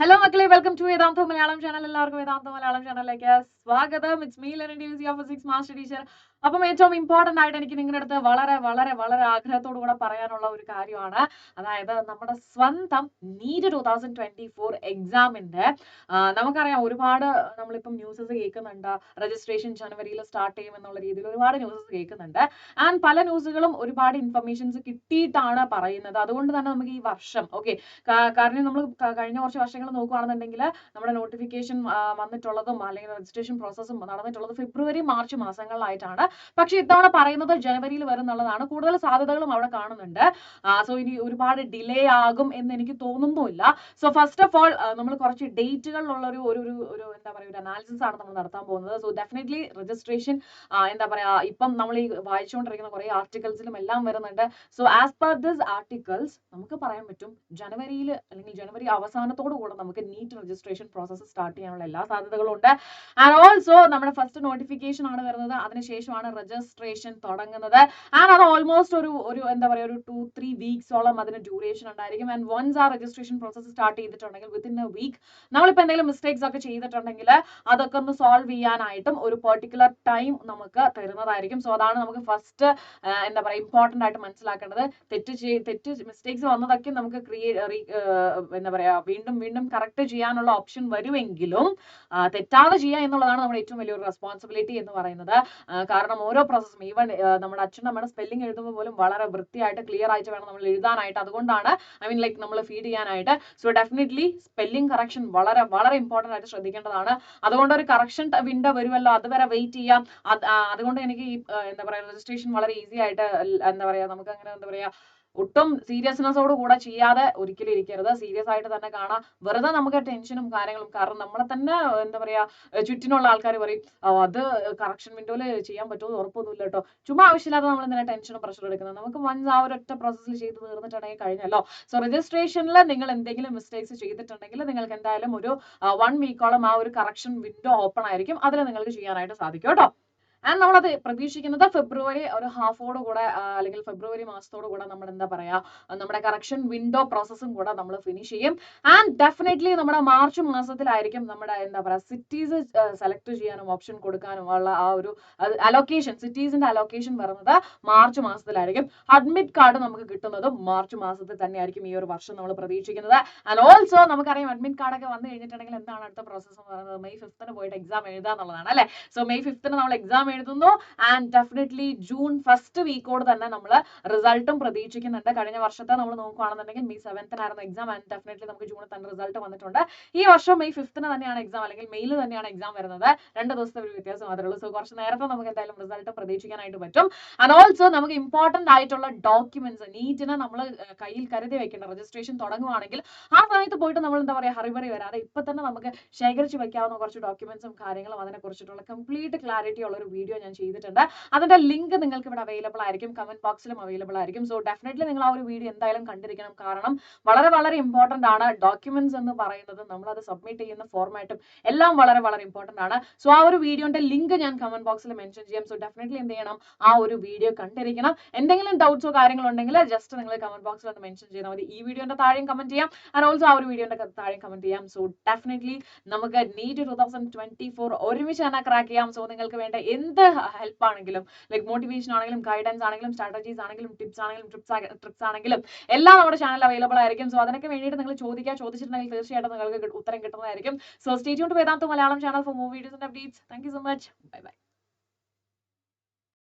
Hello മക്കളെ, welcome to Vedanta Malayalam channel. എല്ലാവർക്കും വേദാന്ത മലയാളം ചാനലിലേക്ക് സ്വാഗതം. It's me Lenin Davis, your physics master teacher. അപ്പം ഏറ്റവും ഇമ്പോർട്ടന്റ് ആയിട്ട് എനിക്ക് നിങ്ങളുടെ അടുത്ത് വളരെ വളരെ വളരെ ആഗ്രഹത്തോടു കൂടെ പറയാനുള്ള ഒരു കാര്യമാണ്. അതായത് നമ്മുടെ സ്വന്തം നീറ്റ് 2024 എക്സാമിന്റെ നമുക്കറിയാം, ഒരുപാട് നമ്മളിപ്പം ന്യൂസസ് കേൾക്കുന്നുണ്ട്. രജിസ്ട്രേഷൻ ജനുവരിയിൽ സ്റ്റാർട്ട് ചെയ്യും എന്നുള്ള രീതിയിൽ ഒരുപാട് ന്യൂസസ് കേൾക്കുന്നുണ്ട്. ആൻഡ് പല ന്യൂസുകളും ഒരുപാട് ഇൻഫർമേഷൻസ് കിട്ടിയിട്ടാണ് പറയുന്നത്. അതുകൊണ്ട് തന്നെ നമുക്ക് ഈ വർഷം കാരണം നമ്മൾ കഴിഞ്ഞ കുറച്ച് വർഷങ്ങൾ നോക്കുകയാണെന്നുണ്ടെങ്കിൽ നമ്മുടെ നോട്ടിഫിക്കേഷൻ വന്നിട്ടുള്ളതും അല്ലെങ്കിൽ രജിസ്ട്രേഷൻ പ്രോസസ്സും നടന്നിട്ടുള്ളത് ഫെബ്രുവരി മാർച്ച് മാസങ്ങളിലായിട്ടാണ്. പക്ഷെ ഇത്തവണ പറയുന്നത് ജനുവരിയിൽ വരുന്നുള്ളതാണ്. കൂടുതൽ സാധ്യതകളും അവിടെ കാണുന്നുണ്ട്. സോ ഇനി ഒരുപാട് ഡിലേ ആകും എന്ന് എനിക്ക് തോന്നുന്നുമില്ല. സോ ഫസ്റ്റ് ഓഫ് ഓൾ നമ്മൾ കുറച്ച് ഡേറ്റുകളിലുള്ള ഒരു എന്താ പറയുക, ഒരു അനാലിസിസ് ആണ് നമ്മൾ നടത്താൻ പോകുന്നത്. സോ ഡെഫിനറ്റ്ലി രജിസ്ട്രേഷൻ എന്താ പറയാ, ഇപ്പം നമ്മൾ ഈ വായിച്ചുകൊണ്ടിരിക്കുന്ന കുറെ ആർട്ടിക്കിൾസിലും എല്ലാം വരുന്നുണ്ട്. So as per this articles നമുക്ക് പറയാൻ പറ്റും ജനുവരിയിൽ അല്ലെങ്കിൽ ജനുവരി അവസാനത്തോടു കൂടെ നമുക്ക് നീറ്റ് രജിസ്ട്രേഷൻ പ്രോസസ്സ് സ്റ്റാർട്ട് ചെയ്യാനുള്ള എല്ലാ സാധ്യതകളും ഉണ്ട്. ആൻഡ് ഓൾസോ നമ്മുടെ ഫസ്റ്റ് നോട്ടിഫിക്കേഷൻ ആണ് വരുന്നത്, അതിനുശേഷമാണ് രജിസ്ട്രേഷൻ തുടങ്ങുന്നത്. ആൻഡ് അത് ഓൾമോസ്റ്റ് ഒരു എന്താ പറയുക, ഒരു 2-3 വീക്സോളം അതിന് ഡ്യൂറേഷൻ ഉണ്ടായിരിക്കും. ആൻഡ് വൺസ് ആ രജിസ്ട്രേഷൻ പ്രോസസ്സ് സ്റ്റാർട്ട് ചെയ്തിട്ടുണ്ടെങ്കിൽ വിത്തിൻ എ വീക്ക് നമ്മളിപ്പോൾ എന്തെങ്കിലും മിസ്റ്റേക്സ് ഒക്കെ ചെയ്തിട്ടുണ്ടെങ്കിൽ അതൊക്കെ ഒന്ന് സോൾവ് ചെയ്യാനായിട്ടും ഒരു പെർട്ടിക്കുലർ ടൈം നമുക്ക് തരുന്നതായിരിക്കും. സോ അതാണ് നമുക്ക് ഫസ്റ്റ് എന്താ പറയുക ഇമ്പോർട്ടന്റ് ആയിട്ട് മനസ്സിലാക്കേണ്ടത്. തെറ്റ് മിസ്റ്റേക്സ് വന്നതൊക്കെ നമുക്ക് എന്താ പറയാ വീണ്ടും വീണ്ടും കറക്റ്റ് ചെയ്യാനുള്ള ഓപ്ഷൻ വരുമെങ്കിലും തെറ്റാതെ ചെയ്യുക എന്നുള്ളതാണ് നമ്മുടെ ഏറ്റവും വലിയൊരു റെസ്പോൺസിബിലിറ്റി എന്ന് പറയുന്നത്. കാരണം ഓരോ പ്രോസസ്സും ഈവൻ നമ്മുടെ അച്ഛൻ നമ്മുടെ സ്പെല്ലിംഗ് എഴുതുമ്പോൾ പോലും വളരെ വൃത്തിയായിട്ട് ക്ലിയർ ആയിട്ട് വേണം നമ്മൾ എഴുതാനായിട്ട്. അതുകൊണ്ടാണ് ലൈക്ക് നമ്മൾ ഫീഡ് ചെയ്യാനായിട്ട്. സോ ഡെഫിനറ്റ്ലി സ്പെല്ലിംഗ് കറക്ഷൻ വളരെ വളരെ ഇമ്പോർട്ടന്റ് ആയിട്ട് ശ്രദ്ധിക്കേണ്ടതാണ്. അതുകൊണ്ട് ഒരു കറക്ഷൻ വിൻഡോ വരുമല്ലോ, അതുവരെ വെയിറ്റ് ചെയ്യാം. അതുകൊണ്ട് എനിക്ക് ഈ എന്താ പറയാ രജിസ്ട്രേഷൻ വളരെ ഈസി ആയിട്ട് എന്താ പറയാ നമുക്ക് അങ്ങനെ എന്താ പറയാ ഒട്ടും സീരിയസ്നെസ്സോട് കൂടെ ചെയ്യാതെ ഒരിക്കലും ഇരിക്കരുത്. സീരിയസ് ആയിട്ട് തന്നെ കാണാം. വെറുതെ നമുക്ക് ടെൻഷനും കാര്യങ്ങളും, കാരണം നമ്മളെ തന്നെ എന്താ പറയാ ചുറ്റിനുള്ള ആൾക്കാർ പറയും അത് കറക്ഷൻ വിൻഡോയിൽ ചെയ്യാൻ പറ്റുമോ ഉറപ്പൊന്നുമില്ല കേട്ടോ. ചുമ്മാ ആവശ്യമില്ലാതെ നമ്മൾ എന്തിനാ ടെൻഷനും പ്രഷർ എടുക്കുന്നത്. നമുക്ക് വൺസ് ആ ഒരൊറ്റ പ്രോസസ്സിൽ ചെയ്ത് തീർന്നിട്ടുണ്ടെങ്കിൽ കഴിഞ്ഞല്ലോ. സോ രജിസ്ട്രേഷനിൽ നിങ്ങൾ എന്തെങ്കിലും മിസ്റ്റേക്സ് ചെയ്തിട്ടുണ്ടെങ്കിൽ നിങ്ങൾക്ക് എന്തായാലും ഒരു 1 വീക്കോളം ആ ഒരു കറക്ഷൻ വിൻഡോ ഓപ്പൺ ആയിരിക്കും. അതിൽ നിങ്ങൾക്ക് ചെയ്യാനായിട്ട് സാധിക്കും കേട്ടോ. ആൻഡ് നമ്മളത് പ്രതീക്ഷിക്കുന്നത് ഫെബ്രുവരി ഒരു ഹാഫോട് കൂടെ അല്ലെങ്കിൽ ഫെബ്രുവരി മാസത്തോടു കൂടെ നമ്മൾ എന്താ പറയാ നമ്മുടെ കറക്ഷൻ വിൻഡോ പ്രോസസ്സും കൂടെ നമ്മൾ ഫിനിഷ് ചെയ്യും. ആൻഡ് ഡെഫിനറ്റ്ലി നമ്മുടെ മാർച്ച് മാസത്തിലായിരിക്കും നമ്മുടെ എന്താ പറയാ സിറ്റീസ് സെലക്ട് ചെയ്യാനും ഓപ്ഷൻ കൊടുക്കാനും ഉള്ള ആ ഒരു അലോക്കേഷൻ, സിറ്റീസിന്റെ അലോക്കേഷൻ വരുന്നത് മാർച്ച് മാസത്തിലായിരിക്കും. അഡ്മിറ്റ് കാർഡ് നമുക്ക് കിട്ടുന്നതും മാർച്ച് മാസത്തിൽ തന്നെയായിരിക്കും ഈ ഒരു വർഷം നമ്മൾ പ്രതീക്ഷിക്കുന്നത്. ആൻഡ് ഓൾസോ നമുക്കറിയാം അഡ്മിറ്റ് കാർഡ് ഒക്കെ വന്നു കഴിഞ്ഞിട്ടുണ്ടെങ്കിൽ എന്താണ് അടുത്ത പ്രോസസ്സ് എന്ന് പറയുന്നത്, മെയ് 5 പോയിട്ട് എക്സാം എഴുതുക എന്നുള്ളതാണ് അല്ലെ. സോ മെയ് 5 നമ്മൾ എക്സാം എഴുതുന്നു. ആൻഡ് ഡെഫിനറ്റ്ലി ജൂൺ ഫസ്റ്റ് വീക്കോട് തന്നെ നമ്മൾ റിസൾട്ടും പ്രതീക്ഷിക്കുന്നുണ്ട്. കഴിഞ്ഞ വർഷത്തെ നമ്മൾ നോക്കുകയാണെന്നുണ്ടെങ്കിൽ മെയ് 7 എക്സാം. ആൻഡ് ഡെഫിനറ്റ്ലി നമുക്ക് ജൂണിൽ തന്നെ റിസൾട്ട് വന്നിട്ടുണ്ട്. ഈ വർഷം മെയ് 5 തന്നെയാണ് എക്സാം, അല്ലെങ്കിൽ മെയിൽ തന്നെയാണ് എക്സാം വരുന്നത്. 2 ദിവസത്തെ ഒരു വ്യത്യാസം മാത്രമേ ഉള്ളൂ. സോ കുറച്ച് നേരത്തെ നമുക്ക് എന്തായാലും റിസൾട്ട് പ്രതീക്ഷിക്കാനായിട്ട് പറ്റും. ആൻഡ് ഓൾസോ നമുക്ക് ഇമ്പോർട്ടന്റ് ആയിട്ടുള്ള ഡോക്യുമെന്റ്സ് നീറ്റിന് നമ്മൾ കയ്യിൽ കരുതി വെക്കേണ്ട, രജിസ്ട്രേഷൻ തുടങ്ങുവാണെങ്കിൽ ആ സമയത്ത് പോയിട്ട് നമ്മൾ എന്താ പറയുക ഹറിബറി വരാതെ ഇപ്പൊ തന്നെ നമുക്ക് ശേഖരിച്ച് വെക്കാവുന്ന കുറച്ച് ഡോക്യുമെന്റ്സും കാര്യങ്ങളും അതിനെ കുറിച്ചിട്ടുള്ള കംപ്ലീറ്റ് ക്ലാരിറ്റി ഉള്ള ഒരു വീഡിയോ ഞാൻ ചെയ്തിട്ടുണ്ട്. അതിന്റെ ലിങ്ക് നിങ്ങൾക്ക് ഇവിടെ അവൈലബിൾ ആയിരിക്കും, കമന്റ് ബോക്സിലും അവൈലബിൾ ആയിരിക്കും. സോ ഡെഫിനറ്റ്ലി നിങ്ങൾ ആ ഒരു വീഡിയോ എന്തായാലും കണ്ടിരിക്കണം. കാരണം വളരെ വളരെ ഇമ്പോർട്ടന്റ് ആണ്. ഡോക്യുമെന്റ്സ് എന്ന് പറയുന്നത് നമ്മൾ അത് സബ്മിറ്റ് ചെയ്യുന്ന ഫോർമാറ്റും എല്ലാം വളരെ വളരെ ഇമ്പോർട്ടന്റ് ആണ്. സോ ആ ഒരു വീഡിയോന്റെ ലിങ്ക് ഞാൻ കമന്റ് ബോക്സിൽ മെൻഷൻ ചെയ്യാം. സോ ഡെഫിനറ്റ്ലി എന്ത് ചെയ്യണം, ആ ഒരു വീഡിയോ കണ്ടിരിക്കണം. എന്തെങ്കിലും ഡൗട്ട്സോ കാര്യങ്ങളോ ഉണ്ടെങ്കിൽ ജസ്റ്റ് നിങ്ങൾ കമന്റ് ബോക്സിൽ ഒന്ന് മെൻഷൻ ചെയ്താൽ മതി. ഈ വീഡിയോന്റെ താഴെയും കമന്റ് ചെയ്യാം, ആൻഡ് ഓൾസോ ആ ഒരു വീഡിയോന്റെ താഴെയും കമന്റ് ചെയ്യാം. സോ ഡെഫിനറ്റ്ലി നമുക്ക് നീറ്റ് 2024 ഒരുമിച്ച് തന്നെ ക്രാക്ക് ചെയ്യാം. സോ നിങ്ങൾക്ക് വേണ്ട എന്ത് ഹെൽപ്പ് ആണെങ്കിലും, ലൈക് മോട്ടിവേഷൻ ആണെങ്കിലും ഗൈഡൻസ് ആണെങ്കിലും സ്ട്രാറ്റജീസ് ആണെങ്കിലും ടിപ്സ് ആണെങ്കിലും ട്രിക്സ് ആണെങ്കിലും എല്ലാം നമ്മുടെ ചാനൽ അവൈലബിൾ ആയിരിക്കും. സോ അതിനൊക്കെ വേണ്ടിയിട്ട് നിങ്ങൾ ചോദിച്ചിട്ടുണ്ടെങ്കിൽ തീർച്ചയായിട്ടും നിങ്ങൾക്ക് ഉത്തരം കിട്ടുന്നതായിരിക്കും. So stay tuned to Vedanta Malayalam channel for more videos and updates. Thank you so much. Bye by.